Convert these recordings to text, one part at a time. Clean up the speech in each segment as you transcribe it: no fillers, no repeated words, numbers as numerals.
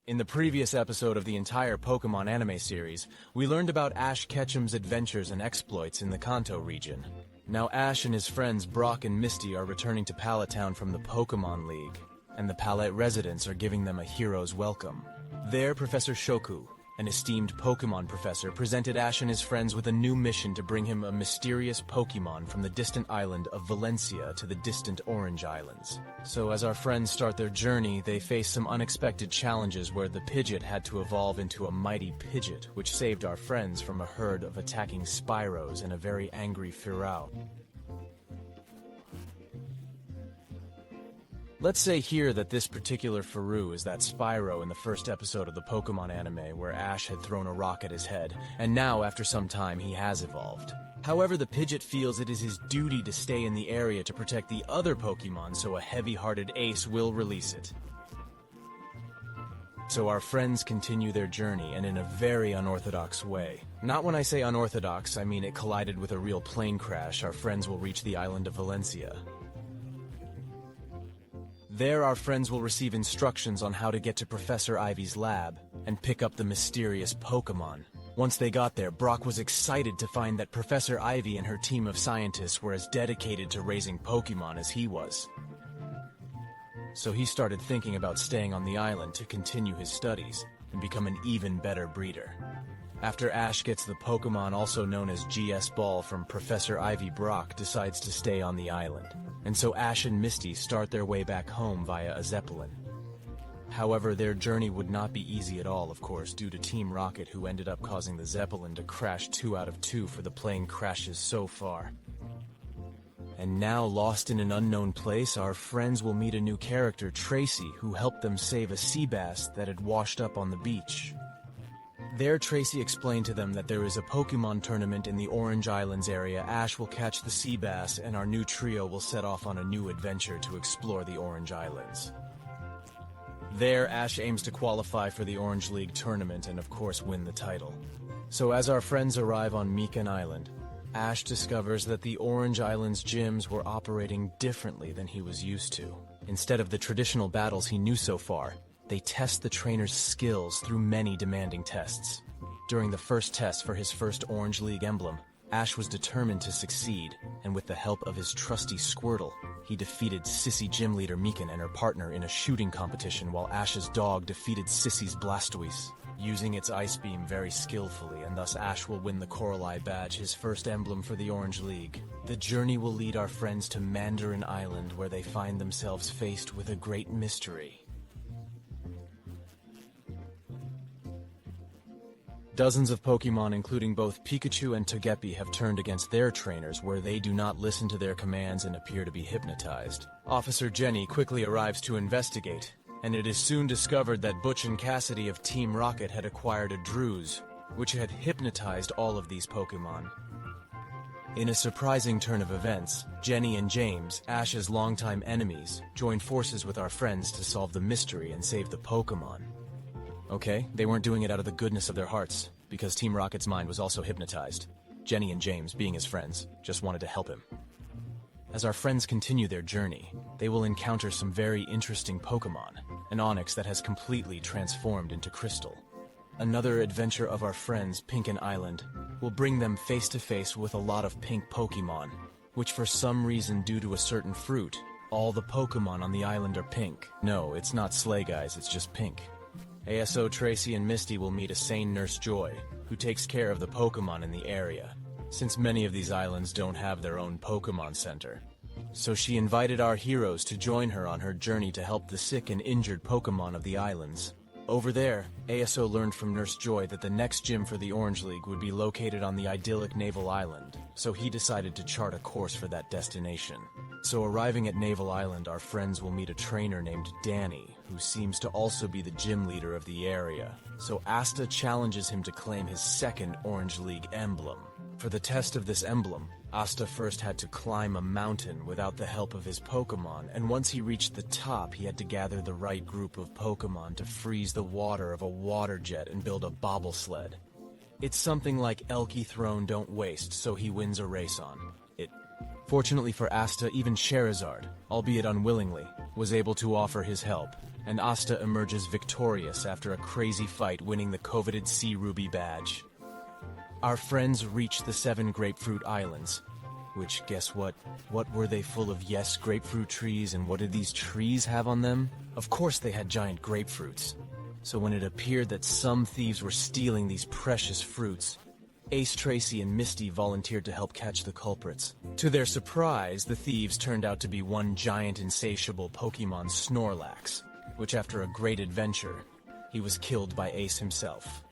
In the previous episode of the entire Pokémon anime series, we learned about Ash Ketchum's adventures and exploits in the Kanto region. Now Ash and his friends Brock and Misty are returning to Pallet Town from the Pokémon League, and the Pallet residents are giving them a hero's welcome. There, Professor Shoku, an esteemed Pokémon professor, presented Ash and his friends with a new mission to bring him a mysterious Pokémon from the distant island of Valencia to the distant Orange Islands. So as our friends start their journey, they face some unexpected challenges where the Pidgeot had to evolve into a mighty Pidgeot, which saved our friends from a herd of attacking Spyros and a very angry Firao. Let's say here that this particular Faru is that Spyro in the first episode of the Pokémon anime where Ash had thrown a rock at his head, and now after some time he has evolved. However, the Pidgeot feels it is his duty to stay in the area to protect the other Pokémon, so a heavy-hearted Ace will release it. So our friends continue their journey, and in a very unorthodox way. Not when I say unorthodox, I mean it collided with a real plane crash. Our friends will reach the island of Valencia. There, our friends will receive instructions on how to get to Professor Ivy's lab and pick up the mysterious Pokémon. Once they got there, Brock was excited to find that Professor Ivy and her team of scientists were as dedicated to raising Pokémon as he was. So he started thinking about staying on the island to continue his studies and become an even better breeder. After Ash gets the Pokémon also known as GS Ball from Professor Ivy, Brock decides to stay on the island. And so Ash and Misty start their way back home via a Zeppelin. However, their journey would not be easy at all, of course, due to Team Rocket, who ended up causing the Zeppelin to crash 2 out of 2 for the plane crashes so far. And now, lost in an unknown place, our friends will meet a new character, Tracy, who helped them save a sea bass that had washed up on the beach. There, Tracy explained to them that there is a Pokémon tournament in the Orange Islands area. Ash will catch the sea bass, and our new trio will set off on a new adventure to explore the Orange Islands. There, Ash aims to qualify for the Orange League tournament and of course win the title. So as our friends arrive on Mikan Island, Ash discovers that the Orange Islands gyms were operating differently than he was used to. Instead of the traditional battles he knew so far, they test the trainer's skills through many demanding tests. During the first test for his first Orange League emblem, Ash was determined to succeed, and with the help of his trusty Squirtle, he defeated Sissy gym leader Mikan and her partner in a shooting competition, while Ash's dog defeated Sissy's Blastoise, using its Ice Beam very skillfully, and thus Ash will win the Coral Eye badge, his first emblem for the Orange League. The journey will lead our friends to Mandarin Island, where they find themselves faced with a great mystery. Dozens of Pokémon, including both Pikachu and Togepi, have turned against their trainers, where they do not listen to their commands and appear to be hypnotized. Officer Jenny quickly arrives to investigate, and it is soon discovered that Butch and Cassidy of Team Rocket had acquired a Drooze, which had hypnotized all of these Pokémon. In a surprising turn of events, Jenny and James, Ash's longtime enemies, join forces with our friends to solve the mystery and save the Pokémon. Okay, they weren't doing it out of the goodness of their hearts, because Team Rocket's mind was also hypnotized. Jenny and James, being his friends, just wanted to help him. As our friends continue their journey, they will encounter some very interesting Pokémon, an Onix that has completely transformed into Crystal. Another adventure of our friends, Pinken Island, will bring them face to face with a lot of pink Pokémon, which for some reason due to a certain fruit, all the Pokémon on the island are pink. No, it's not Slay Guys, it's just pink. ASO Tracy and Misty will meet a sane Nurse Joy, who takes care of the Pokémon in the area, since many of these islands don't have their own Pokémon Center. So she invited our heroes to join her on her journey to help the sick and injured Pokémon of the islands. Over there, ASO learned from Nurse Joy that the next gym for the Orange League would be located on the idyllic Naval Island, so he decided to chart a course for that destination. So arriving at Naval Island, our friends will meet a trainer named Danny, who seems to also be the gym leader of the area. So Asta challenges him to claim his second Orange League emblem. For the test of this emblem, Asta first had to climb a mountain without the help of his Pokémon, and once he reached the top, he had to gather the right group of Pokémon to freeze the water of a water jet and build a bobble sled. It's something like Elky Throne Don't Waste, so he wins a race on it. Fortunately for Asta, even Charizard, albeit unwillingly, was able to offer his help, and Asta emerges victorious after a crazy fight, winning the coveted Sea Ruby badge. Our friends reach the 7 grapefruit islands, which, guess what? What were they full of? Yes, grapefruit trees, and what did these trees have on them? Of course they had giant grapefruits. So when it appeared that some thieves were stealing these precious fruits, Ace, Tracy, and Misty volunteered to help catch the culprits. To their surprise, the thieves turned out to be one giant insatiable Pokémon, Snorlax, which after a great adventure, he was killed by Ace himself.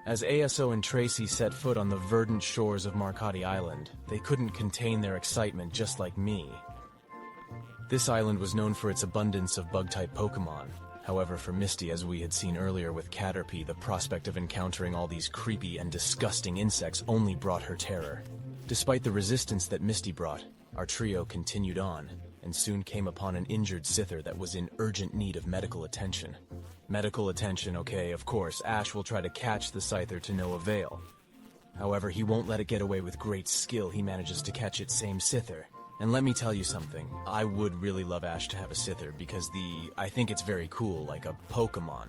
As ASO and Tracy set foot on the verdant shores of Marcotti Island, they couldn't contain their excitement, just like me. This island was known for its abundance of bug-type Pokémon. However, for Misty, as we had seen earlier with Caterpie, the prospect of encountering all these creepy and disgusting insects only brought her terror. Despite the resistance that Misty brought, our trio continued on, and soon came upon an injured Scyther that was in urgent need of medical attention. Medical attention, okay, of course, Ash will try to catch the Scyther to no avail. However, he won't let it get away with great skill. He manages to catch its same Scyther. And let me tell you something, I would really love Ash to have a Scyther because I think it's very cool, like a Pokémon.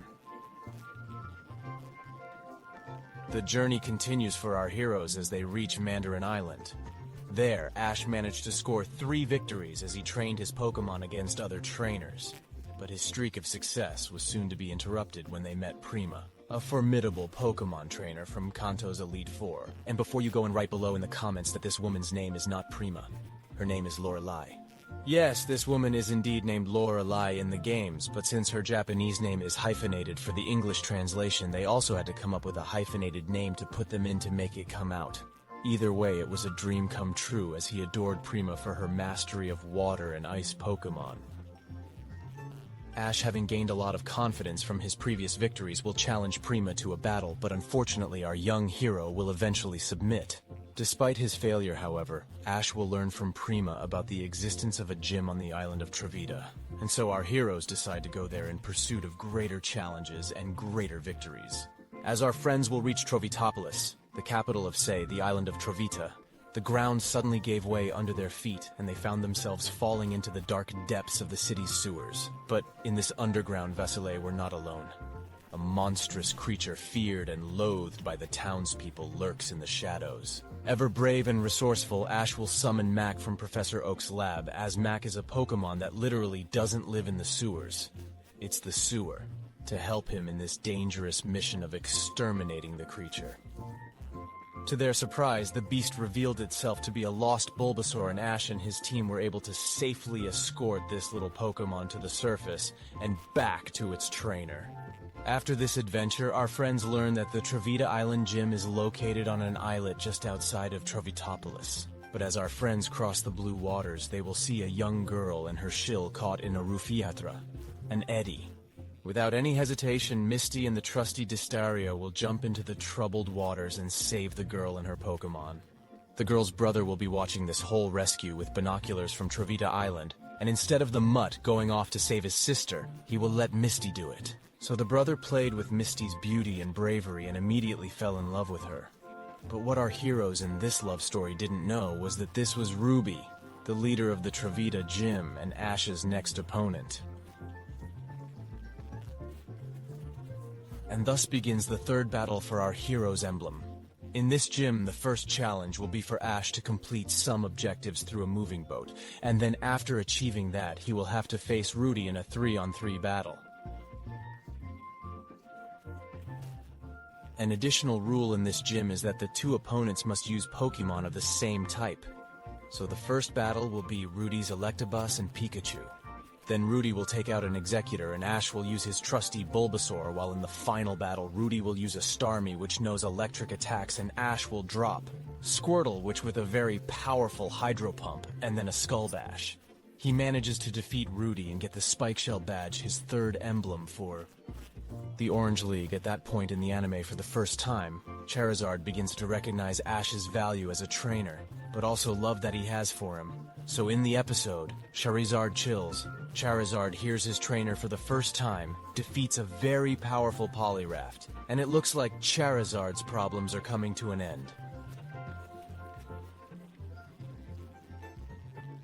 The journey continues for our heroes as they reach Mandarin Island. There, Ash managed to score 3 victories as he trained his Pokémon against other trainers. But his streak of success was soon to be interrupted when they met Prima, a formidable Pokémon trainer from Kanto's Elite Four. And before you go and write below in the comments that this woman's name is not Prima, her name is Lorelei. Yes, this woman is indeed named Lorelei in the games, but since her Japanese name is hyphenated for the English translation, they also had to come up with a hyphenated name to put them in to make it come out. Either way, it was a dream come true as he adored Prima for her mastery of water and ice Pokémon. Ash, having gained a lot of confidence from his previous victories, will challenge Prima to a battle, but unfortunately our young hero will eventually submit. Despite his failure, however, Ash will learn from Prima about the existence of a gym on the island of Travita, and so our heroes decide to go there in pursuit of greater challenges and greater victories. As our friends will reach Trovitopolis, the capital of, say, the island of Trovita, the ground suddenly gave way under their feet, and they found themselves falling into the dark depths of the city's sewers. But in this underground vessel, they were not alone. A monstrous creature feared and loathed by the townspeople lurks in the shadows. Ever brave and resourceful, Ash will summon Mac from Professor Oak's lab, as Mac is a Pokémon that literally doesn't live in the sewers. It's the sewer, to help him in this dangerous mission of exterminating the creature. To their surprise, the beast revealed itself to be a lost Bulbasaur, and Ash and his team were able to safely escort this little Pokémon to the surface and back to its trainer. After this adventure, our friends learn that the Travita Island Gym is located on an islet just outside of Trovitopolis. But as our friends cross the blue waters, they will see a young girl and her shill caught in a Rufiatra, an eddy. Without any hesitation, Misty and the trusty Distario will jump into the troubled waters and save the girl and her Pokémon. The girl's brother will be watching this whole rescue with binoculars from Travita Island, and instead of the mutt going off to save his sister, he will let Misty do it. So the brother played with Misty's beauty and bravery and immediately fell in love with her. But what our heroes in this love story didn't know was that this was Ruby, the leader of the Travita Gym and Ash's next opponent. And thus begins the third battle for our hero's emblem. In this gym, the first challenge will be for Ash to complete some objectives through a moving boat, and then after achieving that, he will have to face Rudy in a 3-on-3 battle. An additional rule in this gym is that the 2 opponents must use Pokémon of the same type. So the first battle will be Rudy's Electabuzz and Pikachu. Then Rudy will take out an Executor and Ash will use his trusty Bulbasaur, while in the final battle Rudy will use a Starmie which knows electric attacks and Ash will drop Squirtle, which with a very powerful Hydro Pump, and then a Skull Bash. He manages to defeat Rudy and get the Spike Shell badge, his third emblem for the Orange League. At that point in the anime, for the first time, Charizard begins to recognize Ash's value as a trainer, but also love that he has for him. So in the episode, Charizard chills. Charizard hears his trainer for the first time, defeats a very powerful Poliwrath, and it looks like Charizard's problems are coming to an end.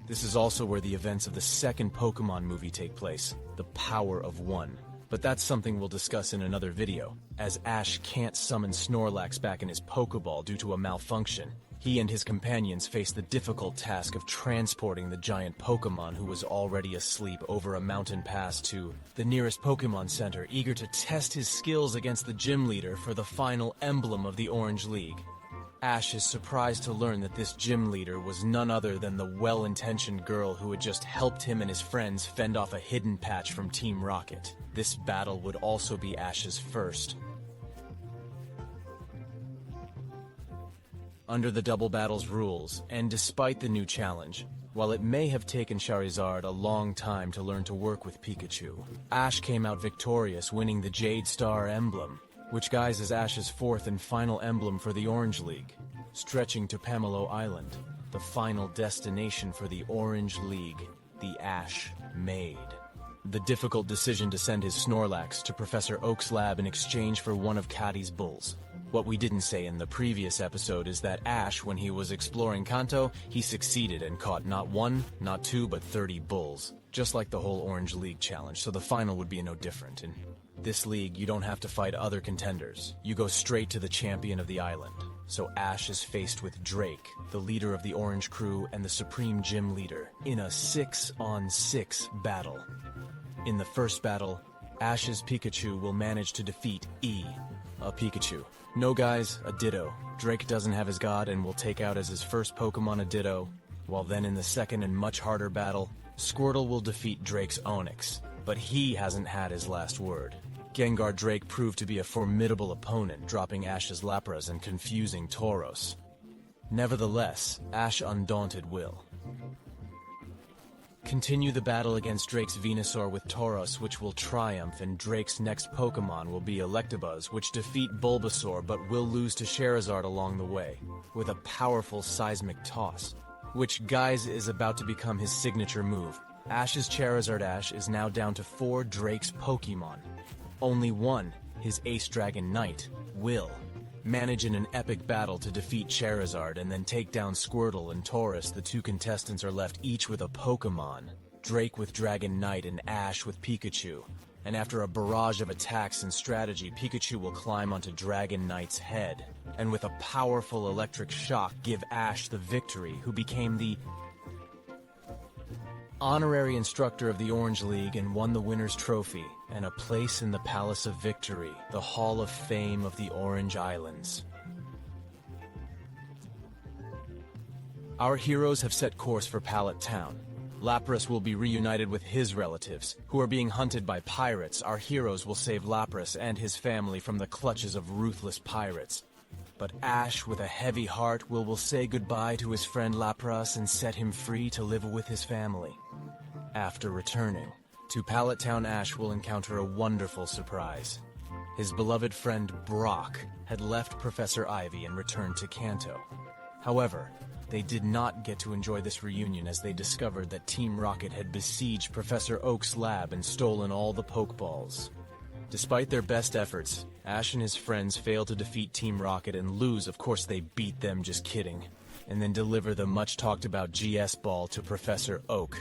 This is also where the events of the second Pokémon movie take place, the Power of One. But that's something we'll discuss in another video, as Ash can't summon Snorlax back in his Pokeball due to a malfunction. He and his companions face the difficult task of transporting the giant Pokémon who was already asleep over a mountain pass to the nearest Pokémon Center, eager to test his skills against the gym leader for the final emblem of the Orange League. Ash is surprised to learn that this gym leader was none other than the well-intentioned girl who had just helped him and his friends fend off a hidden patch from Team Rocket. This battle would also be Ash's first. Under the Double Battle's rules, and despite the new challenge, while it may have taken Charizard a long time to learn to work with Pikachu, Ash came out victorious, winning the Jade Star emblem, which guys is Ash's fourth and final emblem for the Orange League, stretching to Pamelo Island, the final destination for the Orange League, the Ash made. The difficult decision to send his Snorlax to Professor Oak's lab in exchange for one of Catty's bulls. What we didn't say in the previous episode is that Ash, when he was exploring Kanto, he succeeded and caught not one, not two, but 30 bulls, just like the whole Orange League challenge, so the final would be no different. In this league, you don't have to fight other contenders. You go straight to the champion of the island. So Ash is faced with Drake, the leader of the Orange Crew and the Supreme Gym Leader, in a 6-on-6 battle. In the first battle, Ash's Pikachu will manage to defeat E, a Pikachu. No guys, a Ditto. Drake doesn't have his god and will take out as his first Pokemon a Ditto, while then in the second and much harder battle, Squirtle will defeat Drake's Onix, but he hasn't had his last word. Gengar Drake proved to be a formidable opponent, dropping Ash's Lapras and confusing Tauros. Nevertheless, Ash undaunted will continue the battle against Drake's Venusaur with Tauros, which will triumph, and Drake's next Pokemon will be Electabuzz, which defeat Bulbasaur but will lose to Charizard along the way, with a powerful seismic toss, which guys is about to become his signature move. Ash's Charizard Ash is now down to 4 Drake's Pokemon. Only one, his Ace Dragon Knight, will manage in an epic battle to defeat Charizard and then take down Squirtle and Tauros. The two contestants are left each with a Pokemon, Drake with Dragon Knight and Ash with Pikachu. And after a barrage of attacks and strategy, Pikachu will climb onto Dragon Knight's head, and with a powerful electric shock give Ash the victory, who became the honorary instructor of the Orange League and won the winner's trophy and a place in the Palace of Victory, the Hall of Fame of the Orange Islands. Our heroes have set course for Pallet Town. Lapras will be reunited with his relatives, who are being hunted by pirates. Our heroes will save Lapras and his family from the clutches of ruthless pirates. But Ash, with a heavy heart, will say goodbye to his friend Lapras and set him free to live with his family. After returning to Pallet Town, Ash will encounter a wonderful surprise. His beloved friend Brock had left Professor Ivy and returned to Kanto. However, they did not get to enjoy this reunion as they discovered that Team Rocket had besieged Professor Oak's lab and stolen all the Pokeballs. Despite their best efforts, Ash and his friends fail to defeat Team Rocket and lose. Of course they beat them, just kidding. And then deliver the much talked about GS Ball to Professor Oak.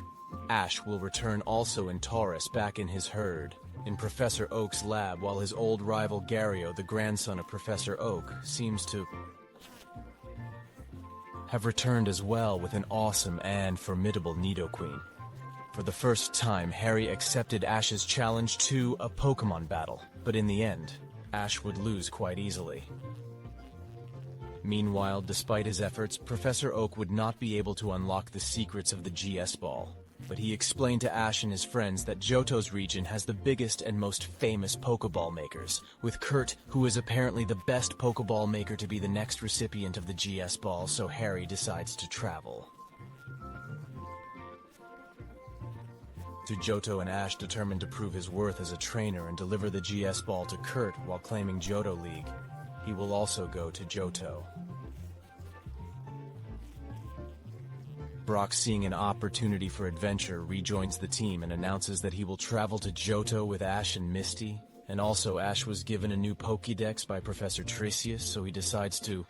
Ash will return also in Tauros, back in his herd, in Professor Oak's lab, while his old rival Gario, the grandson of Professor Oak, seems to have returned as well with an awesome and formidable Nidoqueen. For the first time, Harry accepted Ash's challenge to a Pokémon battle, but in the end, Ash would lose quite easily. Meanwhile, despite his efforts, Professor Oak would not be able to unlock the secrets of the GS Ball. But he explained to Ash and his friends that Johto's region has the biggest and most famous Pokeball makers, with Kurt, who is apparently the best Pokeball maker, to be the next recipient of the GS Ball, so Harry decides to travel to Johto, and Ash, determined to prove his worth as a trainer and deliver the GS Ball to Kurt while claiming Johto League. He will also go to Johto. Brock, seeing an opportunity for adventure, rejoins the team and announces that he will travel to Johto with Ash and Misty. And also, Ash was given a new Pokédex by Professor Tricius, so he decides to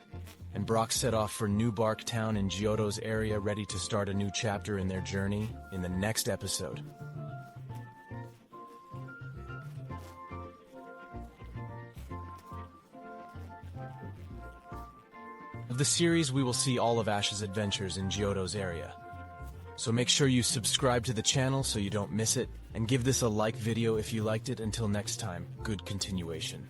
and Brock set off for New Bark Town in Johto's area, ready to start a new chapter in their journey in the next episode. Of the series, we will see all of Ash's adventures in Johto's area. So make sure you subscribe to the channel so you don't miss it, and give this a like video if you liked it. Until next time, good continuation.